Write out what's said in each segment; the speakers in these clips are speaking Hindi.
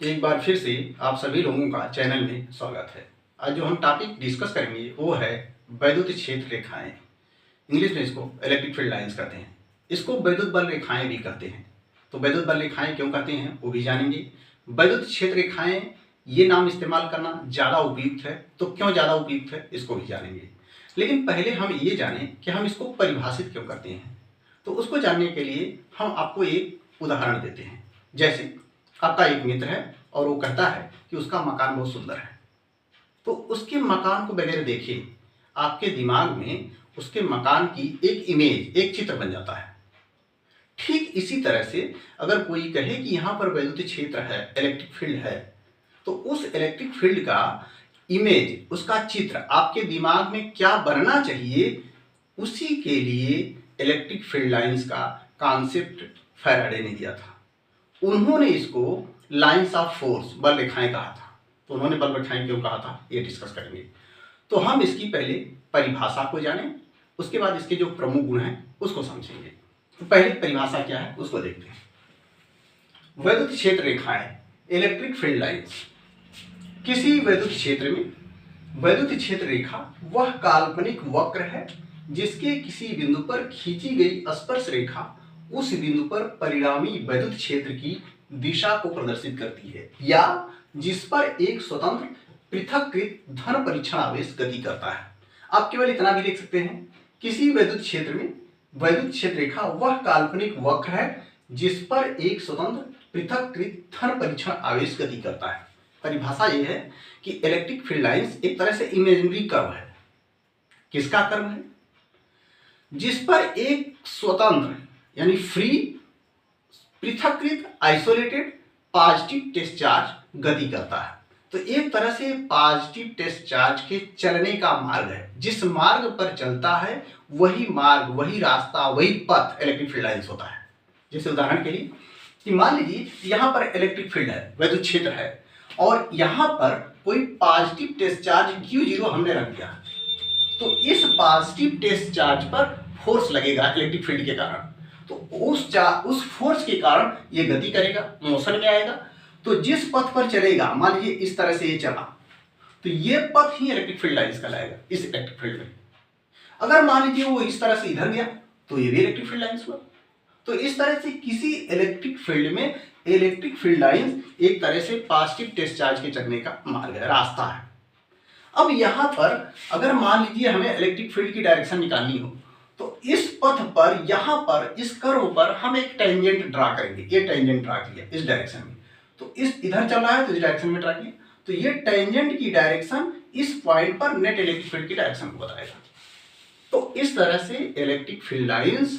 एक बार फिर से आप सभी लोगों का चैनल में स्वागत है। आज जो हम टॉपिक डिस्कस करेंगे वो है वैद्युत क्षेत्र रेखाएं। इंग्लिश में इसको इलेक्ट्रिक फील्ड लाइंस कहते हैं। इसको वैद्युत बल रेखाएं भी कहते हैं। तो वैद्युत बल रेखाएं क्यों कहते हैं वो भी जानेंगे। वैद्युत क्षेत्र रेखाएं ये नाम इस्तेमाल करना ज़्यादा उपयुक्त है, तो क्यों ज़्यादा उपयुक्त है इसको भी जानेंगे। लेकिन पहले हम ये जानें कि हम इसको परिभाषित क्यों करते हैं। तो उसको जानने के लिए हम आपको एक उदाहरण देते हैं। जैसे आपका एक मित्र है और वो कहता है कि उसका मकान बहुत सुंदर है, तो उसके मकान को बगैर देखे आपके दिमाग में उसके मकान की एक इमेज, एक चित्र बन जाता है। ठीक इसी तरह से अगर कोई कहे कि यहाँ पर वैद्युत क्षेत्र है, इलेक्ट्रिक फील्ड है, तो उस इलेक्ट्रिक फील्ड का इमेज, उसका चित्र आपके दिमाग में क्या बनना चाहिए, उसी के लिए इलेक्ट्रिक फील्ड लाइंस का कॉन्सेप्ट फैराडे ने दिया था। उन्होंने इसको लाइंस ऑफ फोर्स, बल रेखाएं कहा था। तो उन्होंने बल रेखाएं क्यों कहा था ये डिस्कस करेंगे। तो हम इसकी पहले परिभाषा को जानें, उसके बाद इसके जो प्रमुख गुण हैं उसको समझेंगे। तो पहले परिभाषा क्या है उसको देखते हैं। वैद्युत क्षेत्र रेखाएं, इलेक्ट्रिक फील्ड लाइंस। किसी वैद्युत क्षेत्र में वैद्युत क्षेत्र रेखा वह काल्पनिक वक्र है जिसके किसी बिंदु पर खींची गई स्पर्श रेखा उस बिंदु पर परिणामी वैद्युत क्षेत्र की दिशा को प्रदर्शित करती है, या जिस पर एक स्वतंत्र पृथक्कृत धन परीक्षण आवेश गति करता है। आप केवल इतना भी लिख सकते हैं, किसी वैद्युत क्षेत्र में वैद्युत क्षेत्र रेखा वह काल्पनिक वक्र है जिस पर एक स्वतंत्र पृथक्कृत धन परीक्षण आवेश गति करता है। परिभाषा यह है कि इलेक्ट्रिक फील्ड लाइंस एक तरह से इमेजिनरी कर्व है। किसका कर्व है? जिस पर एक स्वतंत्र यानी फ्री, पृथक्कृत, आइसोलेटेड पॉजिटिव टेस्ट चार्ज गति करता है। तो एक तरह से पॉजिटिव टेस्ट चार्ज के चलने का मार्ग है। जिस मार्ग पर चलता है वही मार्ग, वही रास्ता, वही पथ इलेक्ट्रिक फील्ड लाइंस होता है। जैसे उदाहरण के लिए कि मान लीजिए यहाँ पर इलेक्ट्रिक फील्ड है, वैद्युत क्षेत्र है, और यहाँ पर कोई पॉजिटिव टेस्ट चार्ज Q0 हमने रख दिया, तो इस पॉजिटिव टेस्ट चार्ज पर फोर्स लगेगा इलेक्ट्रिक फील्ड के कारण। तो उस फोर्स के कारण ये गति करेगा, मोशन में आएगा। तो जिस पथ पर चलेगा, मान लीजिए इस तरह से ये चला, तो ये पथ ही इलेक्ट्रिक फील्ड लाइंस कहलाएगा इस इलेक्ट्रिक फील्ड में। अगर मान लीजिए वो इस तरह से इधर गया तो ये भी इलेक्ट्रिक फील्ड लाइंस हुआ। तो इस तरह से किसी इलेक्ट्रिक फील्ड में इलेक्ट्रिक फील्ड लाइंस एक तरह से पॉजिटिव टेस्ट चार्ज के चलने का मार्ग है, रास्ता है। अब यहाँ पर अगर मान लीजिए हमें इलेक्ट्रिक फील्ड की डायरेक्शन निकालनी हो, तो इस पथ पर, यहाँ पर, इस कर्व पर हम एक टेंजेंट ड्रा करेंगे। ये टेंजेंट ड्रा किया इस डायरेक्शन में, तो इस इधर चल रहा है तो इस डायरेक्शन में ड्रा किया, तो ये टेंजेंट की डायरेक्शन इस पॉइंट पर नेट इलेक्ट्रिक फील्ड की डायरेक्शन को बताएगा। तो इस तरह से electric field lines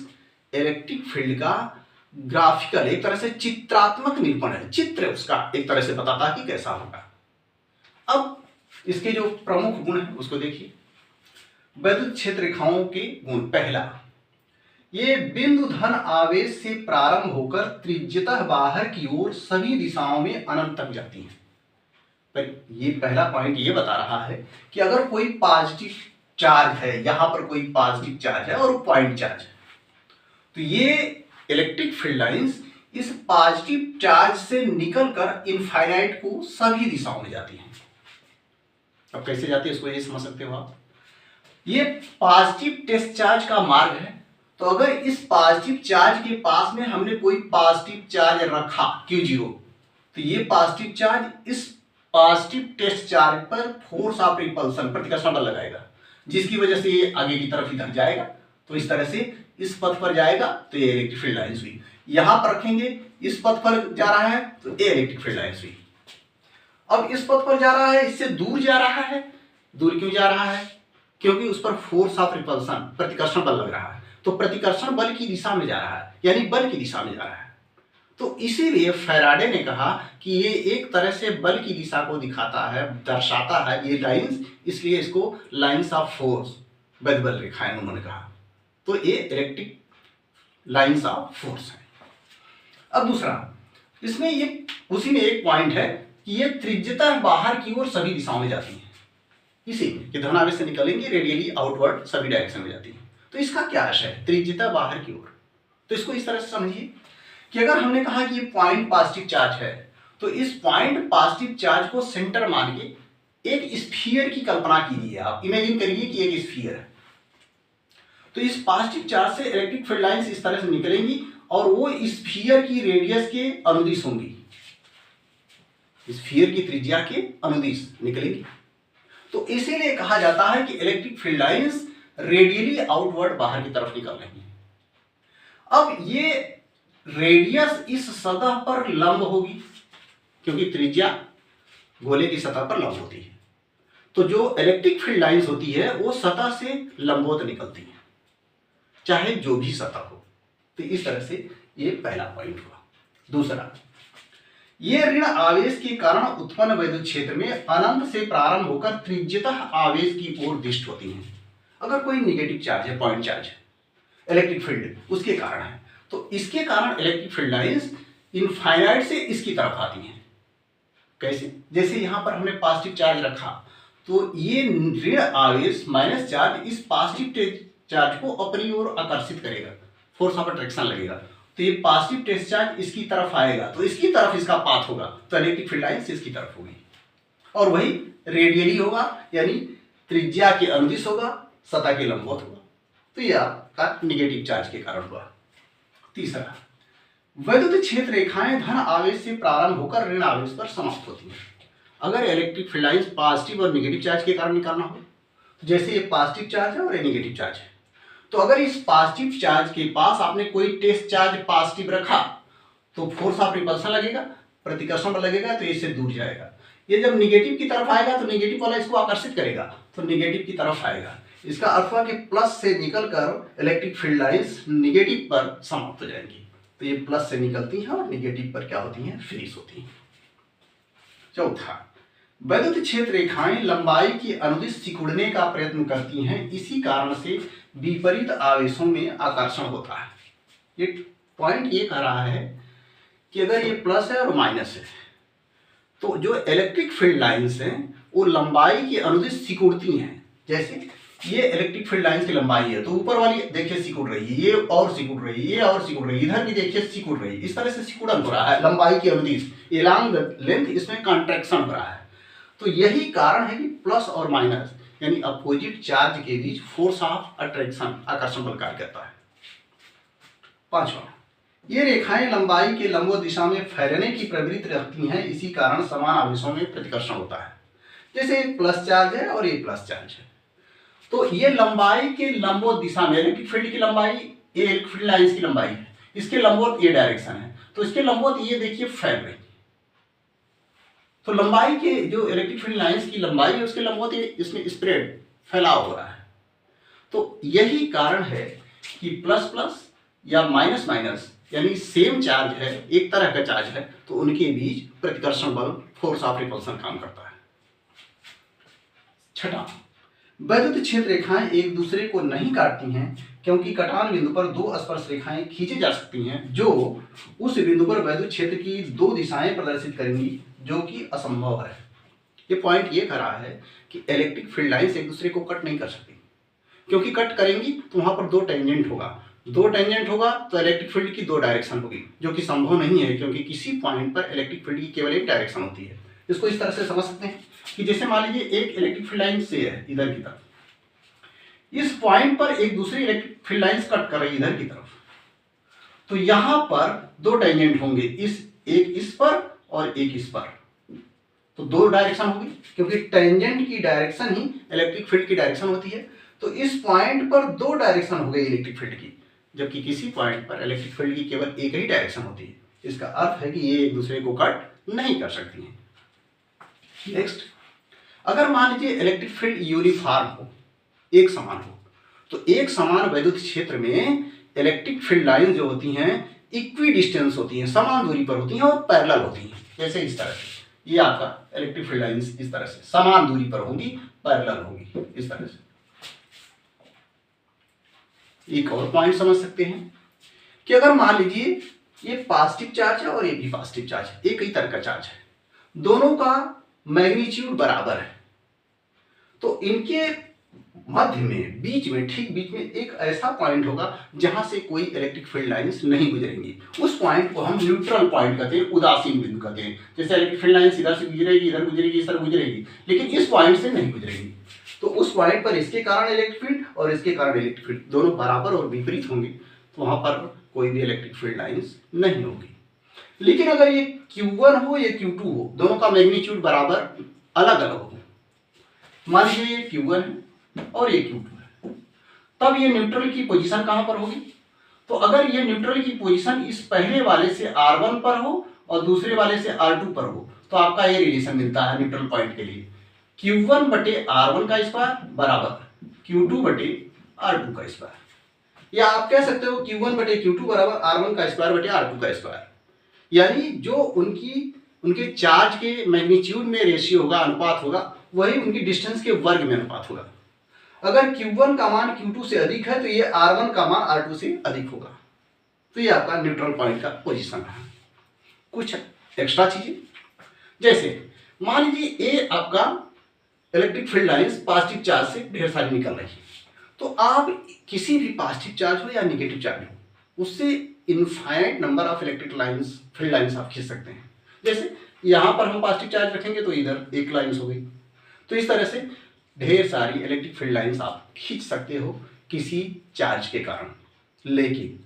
electric field का ग्राफिकल, एक तरह से चित्रात्मक निरूपण है। चित्र उसका एक तरह से बताता कि कैसा होगा। अब इसके जो प्रमुख गुण है उसको देखिए। वैद्युत क्षेत्र रेखाओं के गुण, पहला, ये बिंदु धन आवेश से प्रारंभ होकर त्रिज्यतः बाहर की ओर सभी दिशाओं में अनंत तक जाती हैं। पर ये पहला पॉइंट ये बता रहा है कि अगर कोई पॉजिटिव चार्ज है, यहां पर कोई पॉजिटिव चार्ज है और पॉइंट चार्ज है, तो ये इलेक्ट्रिक फील्ड लाइंस इस पॉजिटिव चार्ज से निकलकर इनफाइनाइट को सभी दिशाओं में जाती हैं। अब कैसे जाती है इसको ये समझ सकते हो आप। ये पॉजिटिव टेस्ट चार्ज का मार्ग है, तो अगर इस पॉजिटिव चार्ज के पास में हमने कोई पॉजिटिव चार्ज रखा Q0, तो ये पॉजिटिव चार्ज इस पॉजिटिव टेस्ट चार्ज पर फोर्स ऑफ रिपल्सन, प्रतिकर्षण बल लगाएगा, जिसकी वजह से ये आगे की तरफ इधर जाएगा। तो इस तरह से इस पथ पर जाएगा तो ये इलेक्ट्रिक फील्ड लाइंस हुई। यहां पर रखेंगे, इस पथ पर जा रहा है तो ये इलेक्ट्रिक फील्ड लाइंस हुई। अब इस पथ पर जा रहा है, इससे दूर जा रहा है। दूर क्यों जा रहा है? क्योंकि उस पर फोर्स ऑफ रिपल्सन, प्रतिकर्षण बल लग रहा है। तो प्रतिकर्षण बल की दिशा में जा रहा है, यानी बल की दिशा में जा रहा है। तो इसीलिए फैराडे ने कहा कि ये एक तरह से बल की दिशा को दिखाता है, दर्शाता है ये लाइंस, इसलिए इसको लाइंस ऑफ फोर्स, वैद्युत बल रेखाएं उन्होंने कहा। तो ये इलेक्ट्रिक लाइंस ऑफ फोर्स है। अब दूसरा, इसमें ये उसी में एक पॉइंट है कि ये त्रिज्यतः बाहर की ओर सभी दिशाओं में जाती है। इसी कि धनावेश से निकलेंगे रेडियली आउटवर्ड सभी डायरेक्शन में जाती है। तो इसका क्या आशय है? त्रिज्यता बाहर की ओर। तो इसको इस तरह से समझिए कि अगर हमने कहा कि ये पॉइंट पॉजिटिव चार्ज है, तो इस पॉइंट पॉजिटिव चार्ज को सेंटर मान के एक स्फीयर की कल्पना कीजिए। आप इमेजिन करिए कि एक स्फीयर है, तो इस पॉजिटिव चार्ज से इलेक्ट्रिक फील्ड लाइंस इस तरह से निकलेंगी और वो स्फीयर की रेडियस के अनुदिश होंगी, स्फीयर की त्रिज्या के अनुदिश निकलेंगी। तो इसीलिए कहा जाता है कि electric field lines radially outward बाहर की तरफ निकल रही हैं। अब ये रेडियस इस सतह पर लंब होगी, क्योंकि त्रिज्या गोले की सतह पर लंब होती है। तो जो इलेक्ट्रिक फील्ड लाइंस होती है वो सतह से लंबवत निकलती है, चाहे जो भी सतह हो। तो इस तरह से ये पहला पॉइंट हुआ। दूसरा, ये ऋण आवेश के कारण उत्पन्न वैद्युत क्षेत्र में अनंत से प्रारंभ होकर त्रिज्यतः आवेश की ओर दिष्ट होती हैं। अगर कोई निगेटिव चार्ज है, पॉइंट चार्ज, इलेक्ट्रिक फील्ड उसके कारण है, तो इसके कारण इलेक्ट्रिक फील्ड लाइंस इनफाइनाइट से इसकी तरफ आती हैं। कैसे? जैसे यहां पर हमने पॉजिटिव चार्ज रखा, तो ये ऋण आवेश माइनस चार्ज इस पॉजिटिव चार्ज को अपनी ओर आकर्षित करेगा, फोर्स ऑफ अट्रैक्शन लगेगा, तो ये पॉजिटिव टेस्ट चार्ज इसकी तरफ आएगा, तो इसकी तरफ इसका पाथ होगा, तो इलेक्ट्रिक फील्ड लाइंस इसकी तरफ होगी, और वही रेडियली होगा, यानी त्रिज्या के अनुदिश होगा, सतह के लंबवत होगा। तो ये आपका निगेटिव चार्ज के कारण हुआ। तीसरा, वैद्युत क्षेत्र रेखाएं धन आवेश से प्रारंभ होकर ऋण आवेश पर समाप्त होती हैं। अगर इलेक्ट्रिक फील्ड लाइंस पॉजिटिव और निगेटिव चार्ज के कारण निकालना हो, जैसे ये पॉजिटिव चार्ज है और ये निगेटिव चार्ज है, तो अगर इस पॉजिटिव चार्ज के पास आपने कोई टेस्ट चार्ज पॉजिटिव रखा, तो फोर्स ऑफ रिपल्सन लगेगा, प्रतिकर्षण बल लगेगा, तो इससे दूर जाएगा। ये जब निगेटिव की तरफ आएगा तो निगेटिव वाला इसको आकर्षित करेगा, तो निगेटिव की तरफ आएगा। इसका अर्थ हुआ कि प्लस से निकलकर इलेक्ट्रिक फील्ड लाइंस निगेटिव पर समाप्त हो जाएंगी। तो ये प्लस से निकलती हैं और निगेटिव पर क्या होती हैं? फिनिश होती हैं। चौथा, वैद्युत क्षेत्र रेखाएं लंबाई के अनुदिश सिकुड़ने का प्रयत्न करती हैं, इसी कारण से विपरीत आवेशों में आकर्षण होता है। ये पॉइंट ये कह रहा है कि अगर ये प्लस है और माइनस है, तो जो इलेक्ट्रिक फील्ड लाइंस हैं वो लंबाई के अनुदिश सिकुड़ती हैं। जैसे ये इलेक्ट्रिक फील्ड लाइंस की लंबाई है, तो ऊपर वाली देखिए सिकुड़ रही है, ये और सिकुड़ रही है, ये और सिकुड़ रही है, इधर भी देखिए सिकुड़ रही है। इस तरह से सिकुड़न हो रहा है लंबाई के अनुदिश, एलॉन्ग द लेंथ, इसमें कॉन्ट्रैक्शन हो रहा है। तो यही कारण है कि प्लस और माइनस यानी अपोजिट चार्ज के बीच फोर्स ऑफ अट्रैक्शन, आकर्षण बल कार्य करता है। पांचवा, ये रेखाएं लंबाई के लंबवत दिशा में फैलने की प्रवृत्ति रखती हैं, इसी कारण समान आवेशों में प्रतिकर्षण होता है। जैसे एक प्लस चार्ज है और एक प्लस चार्ज है, तो ये लंबाई के लंबवत दिशा में इलेक्ट्रिक फील्ड की लंबाई, ये इलेक्ट्रिक फील्ड लाइंस की लंबाई है, इसके लंबवत ये डायरेक्शन है, तो इसके लंबवत ये देखिए फैल रही है। तो लंबाई के जो इलेक्ट्रिक फील्ड लाइंस की लंबाई है उसके लंबवत इसमें स्प्रेड, फैलाव हो रहा है। तो यही कारण है कि प्लस प्लस या माइनस माइनस यानी सेम चार्ज है, एक तरह का चार्ज है, तो उनके बीच प्रतिकर्षण बल, फोर्स ऑफ रिपल्सन काम करता है। छठा, वैद्युत क्षेत्र रेखाएं एक दूसरे को नहीं काटती हैं, क्योंकि कटान बिंदु पर दो स्पर्श रेखाएं खींची जा सकती हैं जो उस बिंदु पर वैद्युत क्षेत्र की दो दिशाएं प्रदर्शित करेंगी, जो कि असंभव है। ये पॉइंट ये कह रहा है कि इलेक्ट्रिक फील्ड लाइंस एक दूसरे को कट नहीं कर सकती, क्योंकि कट करेंगी तो वहां पर दो टेंजेंट होगा, दो टेंजेंट होगा तो इलेक्ट्रिक फील्ड की दो डायरेक्शन होगी, जो कि संभव नहीं है, क्योंकि किसी पॉइंट पर इलेक्ट्रिक फील्ड की केवल एक डायरेक्शन होती है। इसको इस तरह से समझ सकते हैं कि जैसे मान लीजिए एक इलेक्ट्रिक फील्ड लाइन से है इधर की तरफ, इस पॉइंट पर एक दूसरी इलेक्ट्रिक फील्ड लाइंस कट कर रही है इधर की तरफ, तो यहां पर दो टेंजेंट होंगे, एक इस पर और एक इस पर, तो दो डायरेक्शन होगी, क्योंकि टेंजेंट की डायरेक्शन ही इलेक्ट्रिक फील्ड की डायरेक्शन होती है। तो इस पॉइंट पर दो डायरेक्शन हो गई इलेक्ट्रिक फील्ड की, जबकि किसी पॉइंट पर इलेक्ट्रिक फील्ड की केवल एक ही डायरेक्शन होती है। इसका अर्थ है कि ये एक दूसरे को कट नहीं कर सकती हैं। नेक्स्ट, अगर मान लीजिए इलेक्ट्रिक फील्ड यूनिफॉर्म हो, एक समान हो, तो एक समान वैद्युत क्षेत्र में इलेक्ट्रिक फील्ड लाइन जो होती हैं इक्वी डिस्टेंस होती हैं, समान दूरी पर होती हैं और पैरेलल होती हैं। जैसे इस तरह से ये आपका इलेक्ट्रिक फील्ड लाइंस इस तरह से समान दूरी पर होंगी, पैरेलल होंगी, इस तरह से। एक और पॉइंट समझ सकते हैं कि अगर मान लीजिए ये पॉजिटिव चार्ज है और ये भी पॉजिटिव चार्ज है, एक ही तरह का चार्ज है, दोनों का मैग्नीट्यूड बराबर है, तो इनके मध्य में, बीच में, ठीक बीच में एक ऐसा पॉइंट होगा जहां से कोई इलेक्ट्रिक फील्ड लाइंस नहीं गुजरेंगी। उस पॉइंट को हम न्यूट्रल पॉइंट कहते हैं, उदासीन बिंदु कहते हैं। जैसे इलेक्ट्रिक फील्ड लाइंस इधर से गुजरेगी, इधर गुजरेगी, इस तरह गुजरेगी, लेकिन इस पॉइंट से नहीं गुजरेगी। तो उस पॉइंट पर इसके कारण इलेक्ट्रिक फील्ड और इसके कारण इलेक्ट्रिक फील्ड दोनों बराबर और विपरीत होंगे, तो वहां पर कोई भी इलेक्ट्रिक फील्ड लाइंस नहीं होगी। लेकिन अगर ये Q1 हो या Q2 हो, दोनों का मैग्नीट्यूड बराबर अलग अलग हो, मान लीजिए ये Q1 है और ये Q2 है, तब ये न्यूट्रल की पोजीशन कहां पर होगी? तो अगर ये न्यूट्रल की पोजीशन इस पहले वाले से R1 पर हो और दूसरे वाले से R2 पर हो, तो आपका ये रिलेशन मिलता है न्यूट्रल पॉइंट के लिए, Q1 बटे R1 का स्क्वायर बराबर Q2 बटे R2 का स्क्वायर। या आप कह सकते हो Q1 बटे Q2 बराबर R1 का स्क्वायर बटे R2 का स्क्वायर। यानी जो उनके चार्ज के मैग्नीट्यूड में रेशियो होगा, अनुपात होगा, वही उनकी डिस्टेंस के वर्ग में अनुपात होगा। अगर Q1 का मान Q2 से अधिक है तो ये R1 का मान R2 से अधिक होगा। तो ये आपका न्यूट्रल पॉइंट का पोजीशन है। कुछ एक्स्ट्रा चीजें, जैसे मान लीजिए ये आपका electric field lines positive charge से ढेर सारी निकल रही है, तो आप किसी भी पॉजिटिव चार्ज हो या निगेटिव चार्ज हो, उससे infinite number of electric lines, field lines आप खींच सकते हैं। जैसे यहाँ पर हम पॉजिटिव चार्ज रखेंगे तो इधर एक लाइंस हो गई। तो इस तरह से ढेर सारी इलेक्ट्रिक फील्ड लाइंस आप खींच सकते हो किसी चार्ज के कारण। लेकिन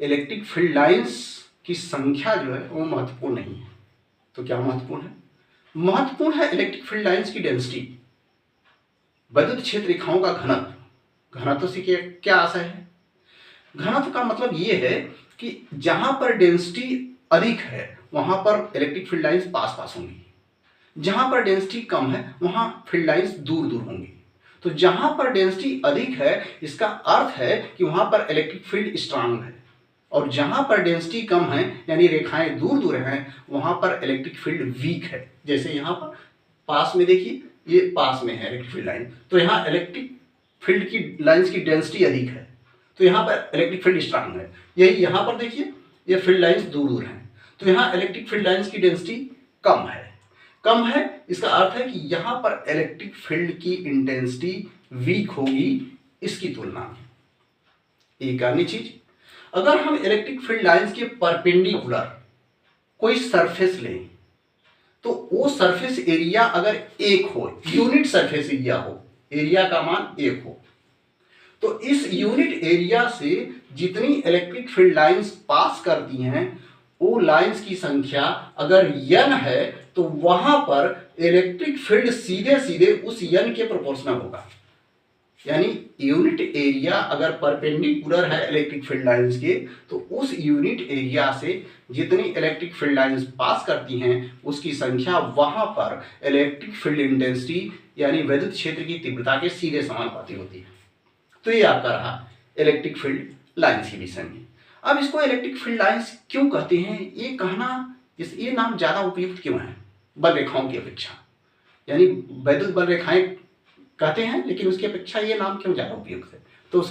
इलेक्ट्रिक फील्ड लाइंस की संख्या जो है वो महत्वपूर्ण नहीं है। तो क्या महत्वपूर्ण है? महत्वपूर्ण है इलेक्ट्रिक फील्ड लाइंस की डेंसिटी, वैद्युत क्षेत्र रेखाओं का घनत्व। घनत्व से क्या आशय है? घनत्व का मतलब ये है कि जहां पर डेंसिटी अधिक है वहां पर इलेक्ट्रिक फील्ड लाइंस पास पास होंगी, जहां पर डेंसिटी कम है वहां फील्ड लाइंस दूर दूर होंगी। तो जहां पर डेंसिटी अधिक है इसका अर्थ है कि वहां पर इलेक्ट्रिक फील्ड स्ट्रांग है, और जहां पर डेंसिटी कम है यानी रेखाएं दूर दूर हैं वहां पर इलेक्ट्रिक फील्ड वीक है। जैसे यहाँ पर पास में देखिए, ये पास में है इलेक्ट्रिक फील्ड लाइन, तो यहाँ इलेक्ट्रिक फील्ड की लाइंस की डेंसिटी अधिक है, तो यहाँ पर इलेक्ट्रिक फील्ड स्ट्रांग है। यही यहाँ पर देखिए, ये फील्ड लाइंस दूर दूर हैं, तो यहाँ इलेक्ट्रिक फील्ड लाइंस की डेंसिटी कम है। कम है इसका अर्थ है कि यहाँ पर इलेक्ट्रिक फील्ड की इंटेंसिटी वीक होगी इसकी तुलना में। एक अन्य चीज, अगर हम इलेक्ट्रिक फील्ड लाइंस के परपेंडिकुलर कोई सरफेस लें तो वो सरफेस एरिया अगर एक हो, यूनिट सरफेस एरिया हो, एरिया का मान एक हो, तो इस यूनिट एरिया से जितनी इलेक्ट्रिक फील्ड लाइंस पास करती हैं वो लाइंस की संख्या अगर n है तो वहां पर इलेक्ट्रिक फील्ड सीधे सीधे उस n के प्रोपोर्शनल होगा। यानी यूनिट एरिया अगर परपेंडिकुलर है इलेक्ट्रिक फील्ड लाइंस के, तो उस यूनिट एरिया से जितनी इलेक्ट्रिक फील्ड लाइंस पास करती हैं उसकी संख्या वहां पर इलेक्ट्रिक फील्ड इंटेंसिटी यानी विद्युत क्षेत्र की तीव्रता के सीधे समानुपाती होती है। तो ये आपका रहा इलेक्ट्रिक फील्ड लाइंस के विषय में। अब इसको इलेक्ट्रिक फील्ड लाइंस क्यों कहते हैं, ये कहना, ये नाम ज्यादा उपयुक्त क्यों है बल रेखाओं की अपेक्षा? यानी वैद्युत बल रेखाएं कहते हैं, लेकिन उसकी अपेक्षा ये नाम क्यों ज्यादा उपयुक्त है? तो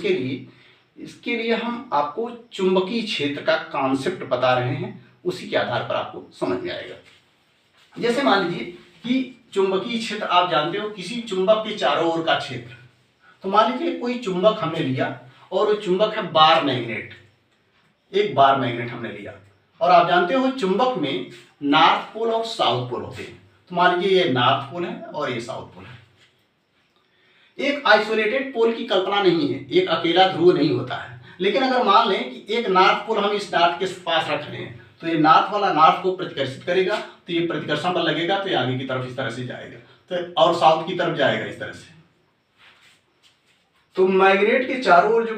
इसके लिए हम आपको चुंबकीय क्षेत्र का कॉन्सेप्ट बता रहे हैं, उसी के आधार पर आपको समझ में आएगा। जैसे मान लीजिए कि चुंबकीय क्षेत्र आप जानते हो, किसी चुंबक के चारों ओर का क्षेत्र। तो मान लीजिए कोई चुंबक हमने लिया और वो चुंबक है बार मैग्नेट, एक बार मैग्नेट हमने लिया, और आप जानते हो चुंबक में नॉर्थ पोल और साउथ पोल होते हैं। तो मान लीजिए ये नॉर्थ पोल है और ये साउथ पोल है। एक आइसोलेटेड पोल की कल्पना नहीं है, एक अकेला ध्रुव नहीं होता है, लेकिन अगर मान लें कि एक नॉर्थ पोल हम इस नॉर्थ के पास रख रहे हैं तो ये नॉर्थ वाला नॉर्थ को प्रतिकर्षित करेगा, तो ये प्रतिकर्षण बल लगेगा तो ये आगे की तरफ इस तरह से जाएगा, तो और साउथ की तरफ जाएगा इस तरह से। तो मैग्नेट के चारों ओर जो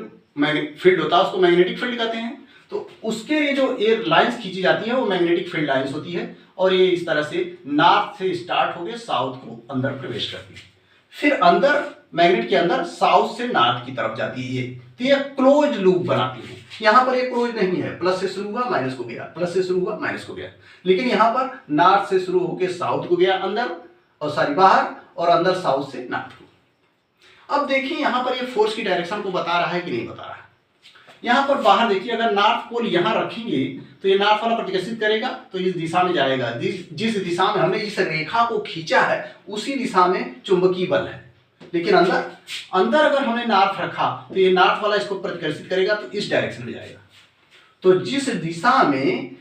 फील्ड होता है उसको मैग्नेटिक फील्ड कहते हैं। तो उसके लिए जो एयर लाइंस खींची जाती है वो मैग्नेटिक फील्ड लाइंस होती है, और ये इस तरह से नॉर्थ से स्टार्ट होकर साउथ को अंदर प्रवेश करती है, फिर अंदर मैग्नेट के अंदर साउथ से नॉर्थ की तरफ जाती है। तो ये क्लोज लूप बनाती है। यहाँ पर ये क्लोज नहीं है, प्लस से शुरू हुआ माइनस को गया, प्लस से शुरू हुआ माइनस को गया, लेकिन यहाँ पर नॉर्थ से शुरू होकर साउथ को गया अंदर, और सारी बाहर, और अंदर साउथ से नॉर्थ को। अब देखिए यहाँ पर ये फोर्स की डायरेक्शन को बता रहा है कि नहीं बता रहा है। यहाँ पर बाहर देखिए, अगर नॉर्थ पोल यहाँ रखेंगे तो ये नॉर्थ वाला प्रतिकर्षित करेगा तो इस दिशा में जाएगा, जिस दिशा में हमने इस रेखा को खींचा है उसी दिशा में चुंबकीय बल है। लेकिन अंदर अंदर अगर हमने नॉर्थ रखा तो ये नॉर्थ वाला इसको प्रतिकर्षित करेगा तो इस डायरेक्शन में जाएगा। तो जिस दिशा में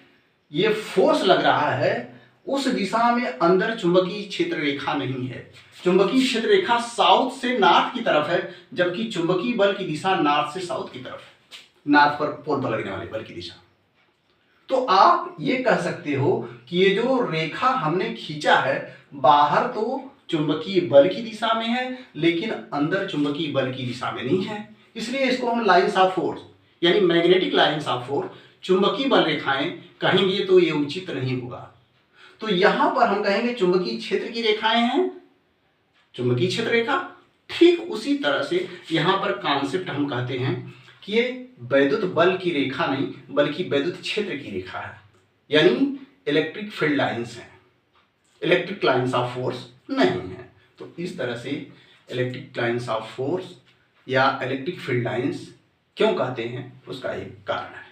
ये फोर्स लग रहा है उस दिशा में अंदर चुंबकीय क्षेत्र रेखा नहीं है। चुंबकीय क्षेत्र रेखा साउथ से नॉर्थ की तरफ है, जबकि चुंबकीय बल की दिशा नॉर्थ से साउथ की तरफ है, नॉर्थ पर पोल पर लगने वाले बल की दिशा। तो आप ये कह सकते हो कि ये जो रेखा हमने खींचा है बाहर तो चुंबकीय बल की दिशा में है लेकिन अंदर चुंबकीय बल की दिशा में नहीं है, इसलिए इसको हम लाइंस ऑफ फोर्स यानी मैग्नेटिक लाइंस ऑफ फोर्स चुंबकीय बल रेखाएं कहेंगे तो ये उचित नहीं होगा। तो यहां पर हम कहेंगे चुंबकीय क्षेत्र की रेखाएं हैं, चुंबकीय क्षेत्र रेखा। ठीक उसी तरह से यहां पर कॉन्सेप्ट हम कहते हैं कि ये वैद्युत बल की रेखा नहीं बल्कि वैद्युत क्षेत्र की रेखा है, यानी इलेक्ट्रिक फील्ड लाइंस हैं, इलेक्ट्रिक लाइंस ऑफ फोर्स नहीं है। तो इस तरह से इलेक्ट्रिक लाइंस ऑफ फोर्स या इलेक्ट्रिक फील्ड लाइंस क्यों कहते हैं उसका एक कारण है।